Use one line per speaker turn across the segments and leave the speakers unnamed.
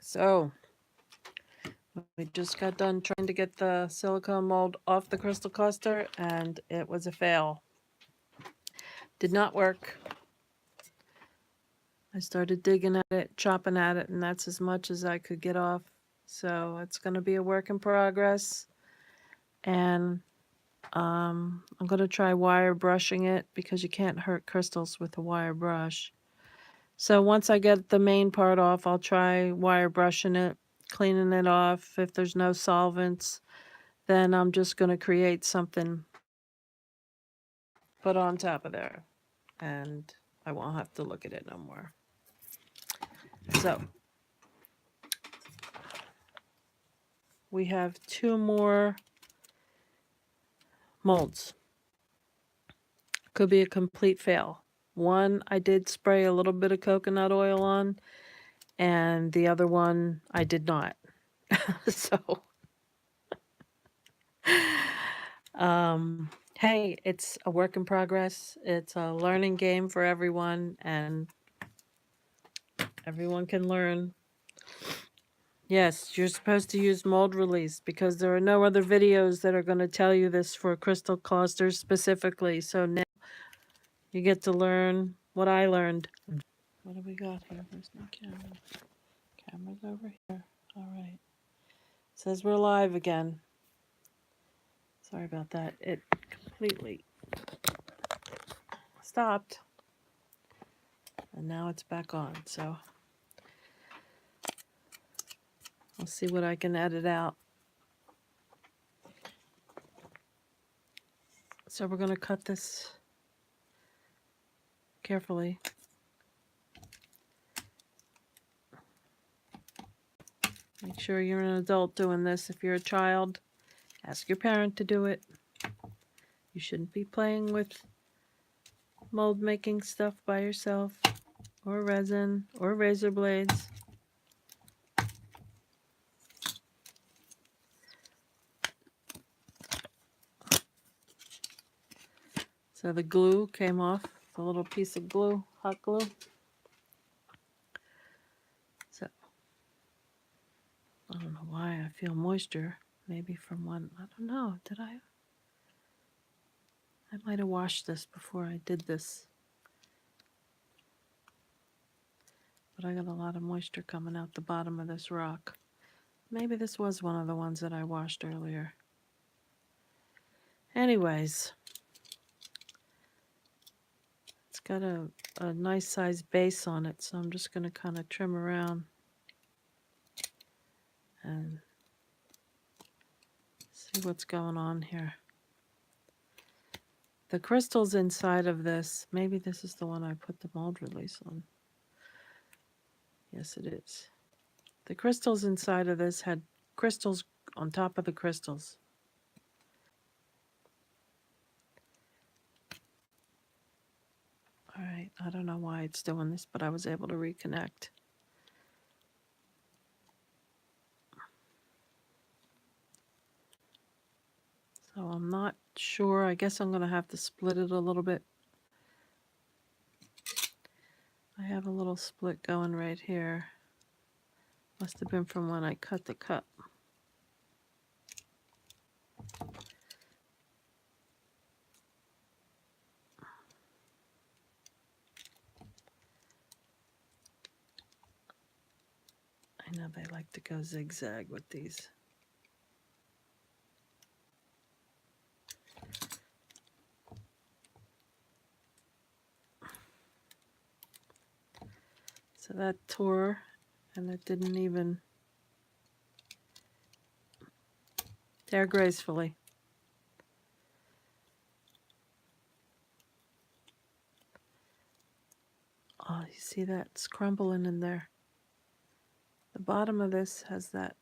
So we just got done trying to get the silicone mold off the crystal cluster, and it was a fail. Did not work. I started digging at it, chopping at it, and that's as much as I could get off. So it's going to be a work in progress. And I'm going to try wire brushing it because you can't hurt crystals with a wire brush. So once I get the main part off, I'll try wire brushing it, cleaning it off. If there's no solvents, then I'm just going to create something, put on top of there, and I won't have to look at it no more. So we have 2 more molds. Could be a complete fail. One I did spray a little bit of coconut oil on, and the other one I did not. So hey, it's a work in progress. It's a learning game for everyone, and everyone can learn. Yes, you're supposed to use mold release because there are no other videos that are going to tell you this for crystal clusters specifically. So now you get to learn what I learned. What do we got here? Where's my camera? Camera's over here. All right. Says we're live again. Sorry about that. It completely stopped. And now it's back on. So I'll see what I can edit out. So we're going to cut this carefully. Make sure you're an adult doing this. If you're a child, ask your parent to do it. You shouldn't be playing with mold making stuff by yourself, or resin, or razor blades. So the glue came off, the little piece of glue, hot glue. So I don't know why I feel moisture. Maybe from one, I don't know, did I? I might have washed this before I did this. But I got a lot of moisture coming out the bottom of this rock. Maybe this was one of the ones that I washed earlier. Anyways, it's got a nice size base on it, so I'm just going to kind of trim around and see what's going on here. The crystals inside of this, maybe this is the one I put the mold release on. Yes, it is. The crystals inside of this had crystals on top of the crystals. All right, I don't know why it's doing this, but I was able to reconnect. So I'm not sure. I guess I'm going to have to split it a little bit. I have a little split going right here. Must have been from when I cut the cup. I know they like to go zigzag with these. So that tore, and it didn't even tear gracefully. Oh, you see that? It's crumbling in there. The bottom of this has that,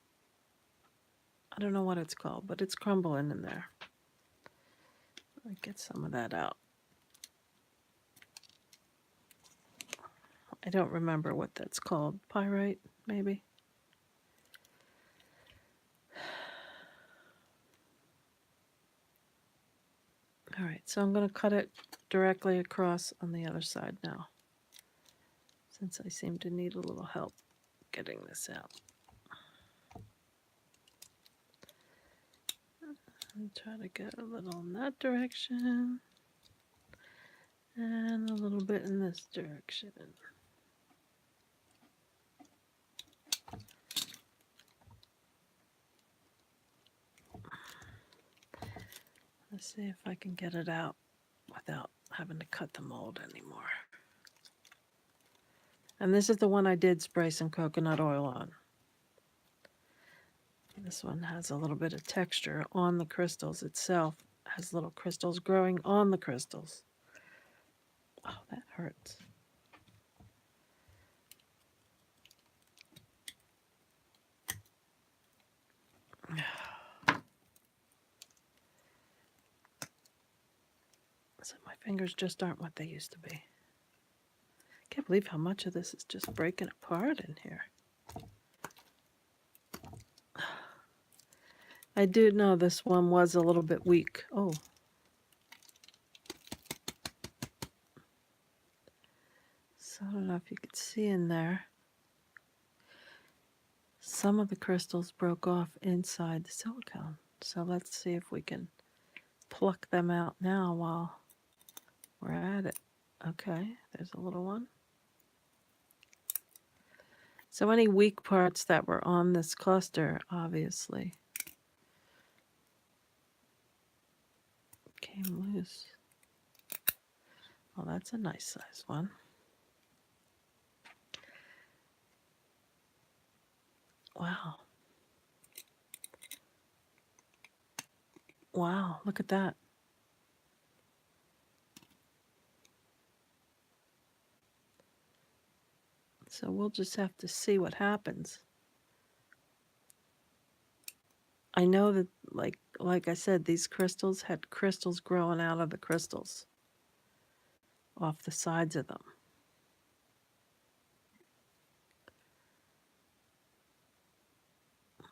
I don't know what it's called, but it's crumbling in there. I'll get some of that out. I don't remember what that's called. Pyrite, maybe? All right, so I'm going to cut it directly across on the other side now, since I seem to need a little help. getting this out. And try to get a little in that direction. And a little bit in this direction. Let's see if I can get it out without having to cut the mold anymore. And this is the one I did spray some coconut oil on. This one has a little bit of texture on the crystals itself. It has little crystals growing on the crystals. Oh, that hurts. So my fingers just aren't what they used to be. I can't believe how much of this is just breaking apart in here. I do know this one was a little bit weak. Oh. So I don't know if you could see in there. Some of the crystals broke off inside the silicone. So let's see if we can pluck them out now while we're at it. Okay, there's a little one. So any weak parts that were on this cluster, obviously, came loose. Well, that's a nice size one. Wow. Wow, look at that. So we'll just have to see what happens. I know that, like I said, these crystals had crystals growing out of the crystals off the sides of them.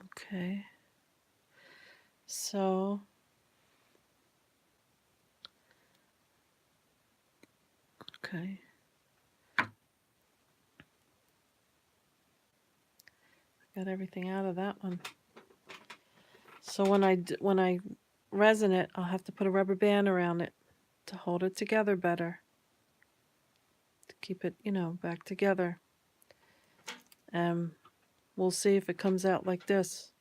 Okay. So okay. Got everything out of that one. So when I resin it, I'll have to put a rubber band around it to hold it together better. To keep it, back together. We'll see if it comes out like this.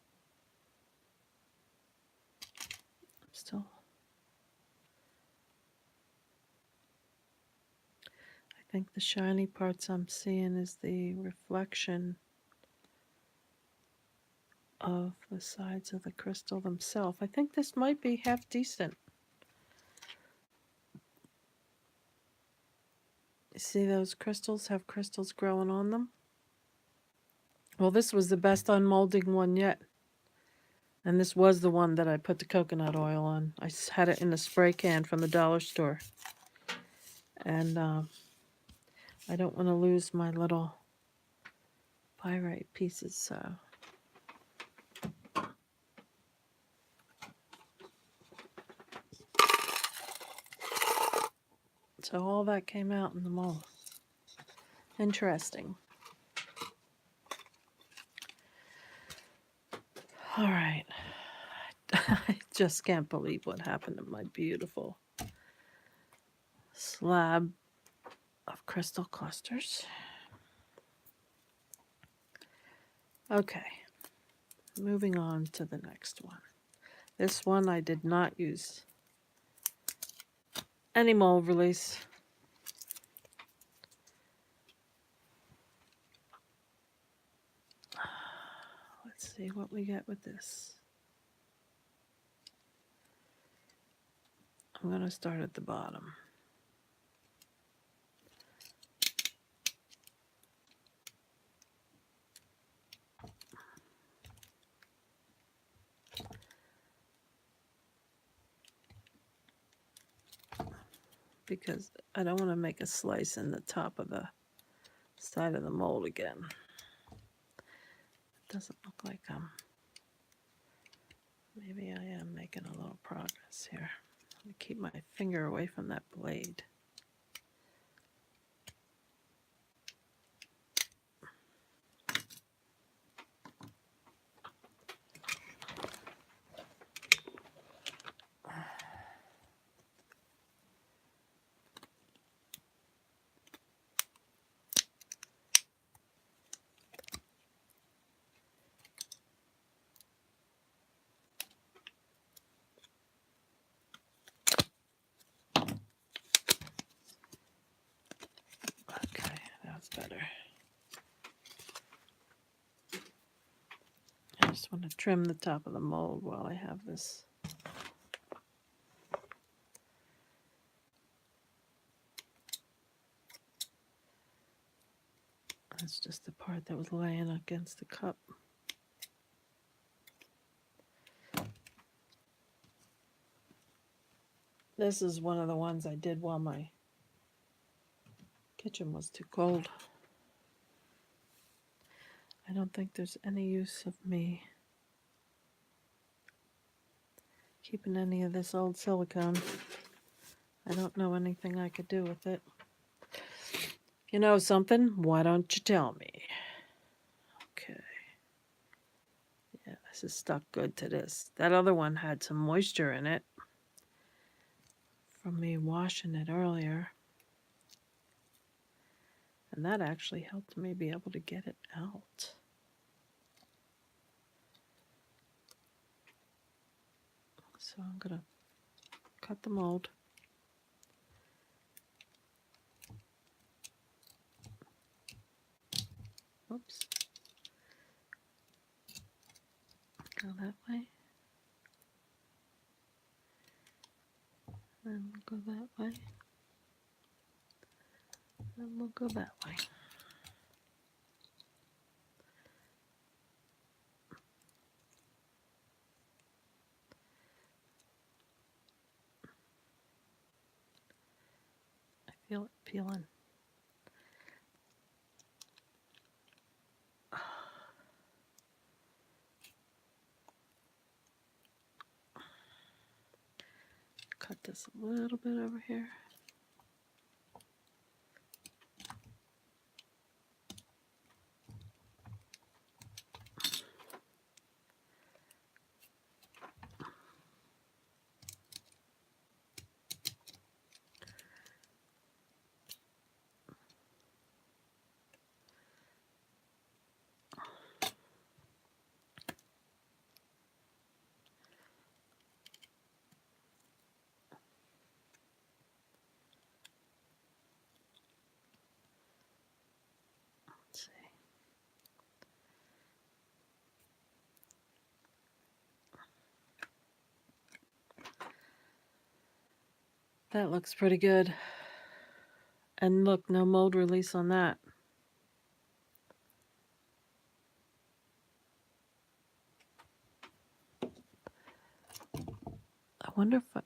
Still. I think the shiny parts I'm seeing is the reflection of the sides of the crystal themselves. I think this might be half decent. You see those crystals have crystals growing on them? Well, this was the best unmolding one yet. And this was the one that I put the coconut oil on. I had it in a spray can from the dollar store. And I don't want to lose my little pyrite pieces, so. So all that came out in the mold. Interesting. All right. I just can't believe what happened to my beautiful slab of crystal clusters. Okay. Moving on to the next one. This one I did not use any mold release. Let's see what we get with this. I'm going to start at the bottom. Because I don't want to make a slice in the top of the side of the mold again. It doesn't look like maybe I am making a little progress here. Let me keep my finger away from that blade. just want to trim the top of the mold while I have this. That's just the part that was laying against the cup. This is one of the ones I did while my kitchen was too cold. I don't think there's any use of me keeping any of this old silicone. I don't know anything I could do with it. If you know something, why don't you tell me? Okay. Yeah, this is stuck good to this. That other one had some moisture in it from me washing it earlier. And that actually helped me be able to get it out. So I'm going to cut the mold. Oops. Go that way. Then we'll go that way. And we'll go that way. I feel it peeling. Cut this a little bit over here. Let's see. That looks pretty good. And look, no mold release on that. I wonder if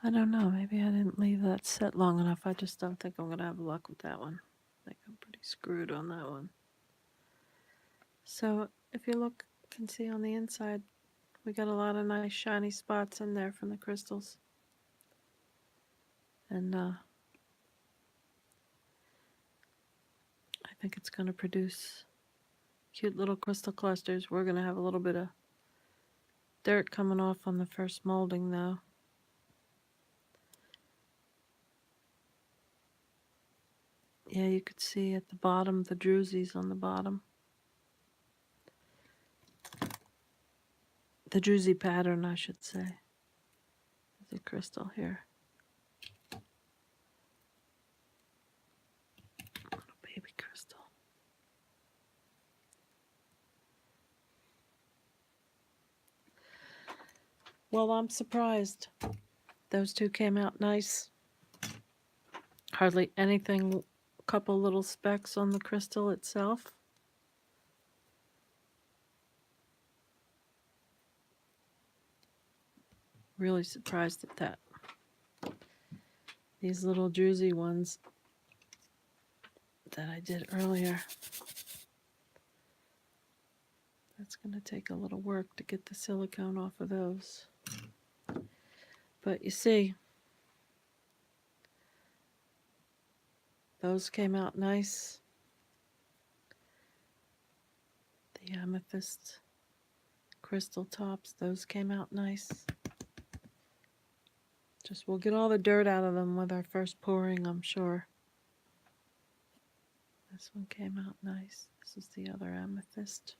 I don't know, maybe I didn't leave that set long enough. I just don't think I'm going to have luck with that one. I think I'm pretty screwed on that one. So if you look, you can see on the inside, we got a lot of nice shiny spots in there from the crystals. And I think it's going to produce cute little crystal clusters. We're going to have a little bit of dirt coming off on the first molding though. Yeah, you could see at the bottom, the drusies on the bottom. The druzy pattern, I should say. There's a crystal here. Little baby crystal. Well, I'm surprised. Those two came out nice. Hardly anything, a couple little specks on the crystal itself. Really surprised at that. These little druzy ones that I did earlier. That's going to take a little work to get the silicone off of those. But you see, those came out nice. The amethyst crystal tops, those came out nice. Just we'll get all the dirt out of them with our first pouring, I'm sure. This one came out nice. This is the other amethyst.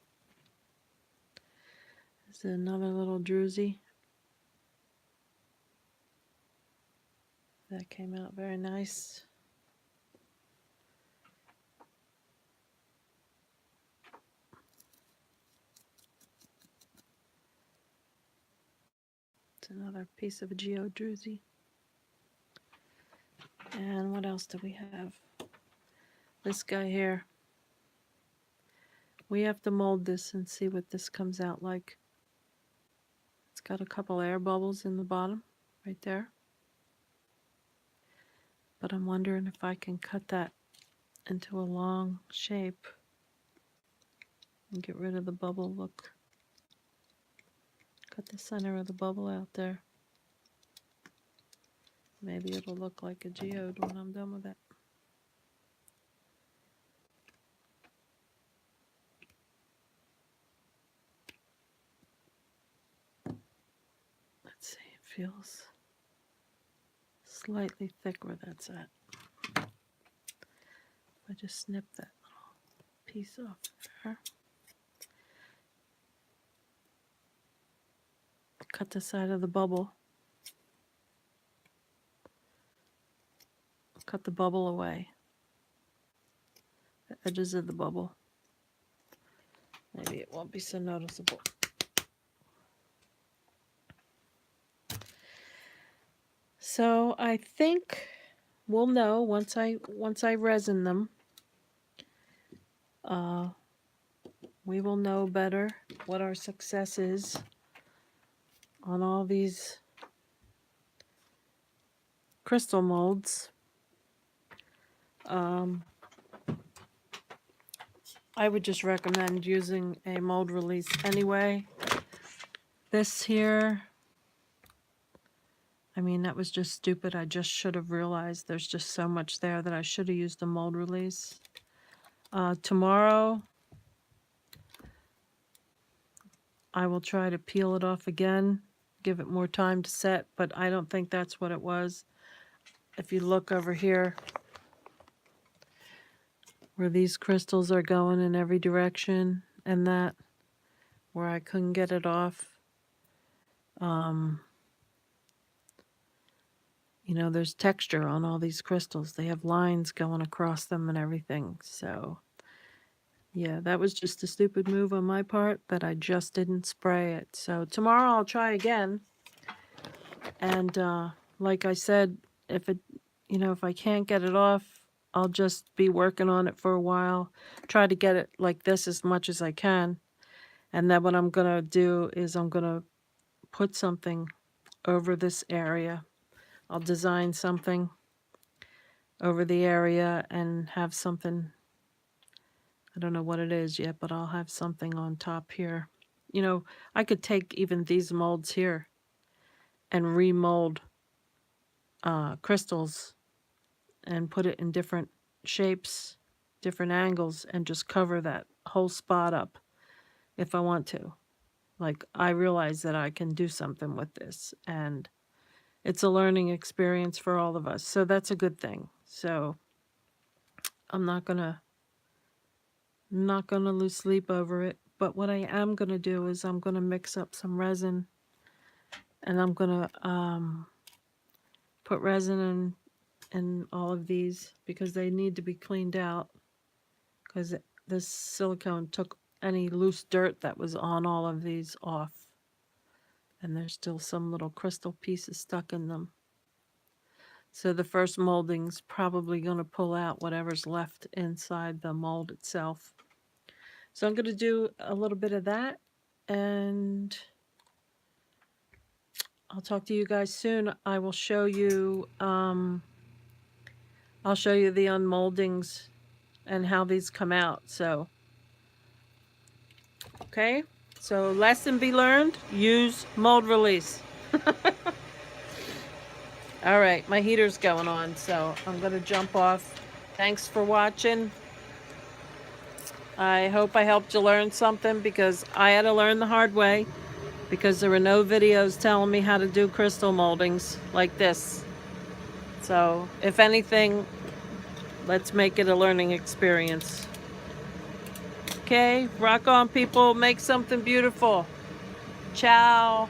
This is another little druzy. That came out very nice. It's another piece of a geodruzzi. And what else do we have? This guy here. We have to mold this and see what this comes out like. It's got a couple air bubbles in the bottom, right there. But I'm wondering if I can cut that into a long shape and get rid of the bubble look. Cut the center of the bubble out there. Maybe it'll look like a geode when I'm done with it. Let's see, it feels slightly thick where that's at. I just snip that little piece off there. Cut the side of the bubble. Cut the bubble away. The edges of the bubble. Maybe it won't be so noticeable. So I think we'll know once I resin them. We will know better what our success is on all these crystal molds. I would just recommend using a mold release anyway. This here, I mean, that was just stupid. I just should have realized there's just so much there that I should have used a mold release. Tomorrow, I will try to peel it off again, give it more time to set, but I don't think that's what it was. If you look over here, where these crystals are going in every direction, and that, where I couldn't get it off, you know, there's texture on all these crystals. They have lines going across them and everything. So, yeah, that was just a stupid move on my part, that I just didn't spray it. So tomorrow I'll try again. And like I said, if it, you know, if I can't get it off, I'll just be working on it for a while. Try to get it like this as much as I can. And then what I'm going to do is I'm going to put something over this area. I'll design something over the area and have something, I don't know what it is yet, but I'll have something on top here. You know, I could take even these molds here and remold crystals and put it in different shapes, different angles, and just cover that whole spot up if I want to. Like, I realize that I can do something with this, and it's a learning experience for all of us. So that's a good thing. So I'm not gonna lose sleep over it. But what I am gonna do is I'm gonna mix up some resin, and I'm gonna put resin in all of these because they need to be cleaned out, because this silicone took any loose dirt that was on all of these off. And there's still some little crystal pieces stuck in them. So the first molding's probably going to pull out whatever's left inside the mold itself. So I'm going to do a little bit of that, and I'll talk to you guys soon. I will show you, I'll show you the unmoldings and how these come out. So, okay. So lesson be learned, use mold release. All right, my heater's going on, so I'm going to jump off. Thanks for watching. I hope I helped you learn something, because I had to learn the hard way, because there were no videos telling me how to do crystal moldings like this. So, if anything, let's make it a learning experience. Okay, rock on, people. Make something beautiful. Ciao.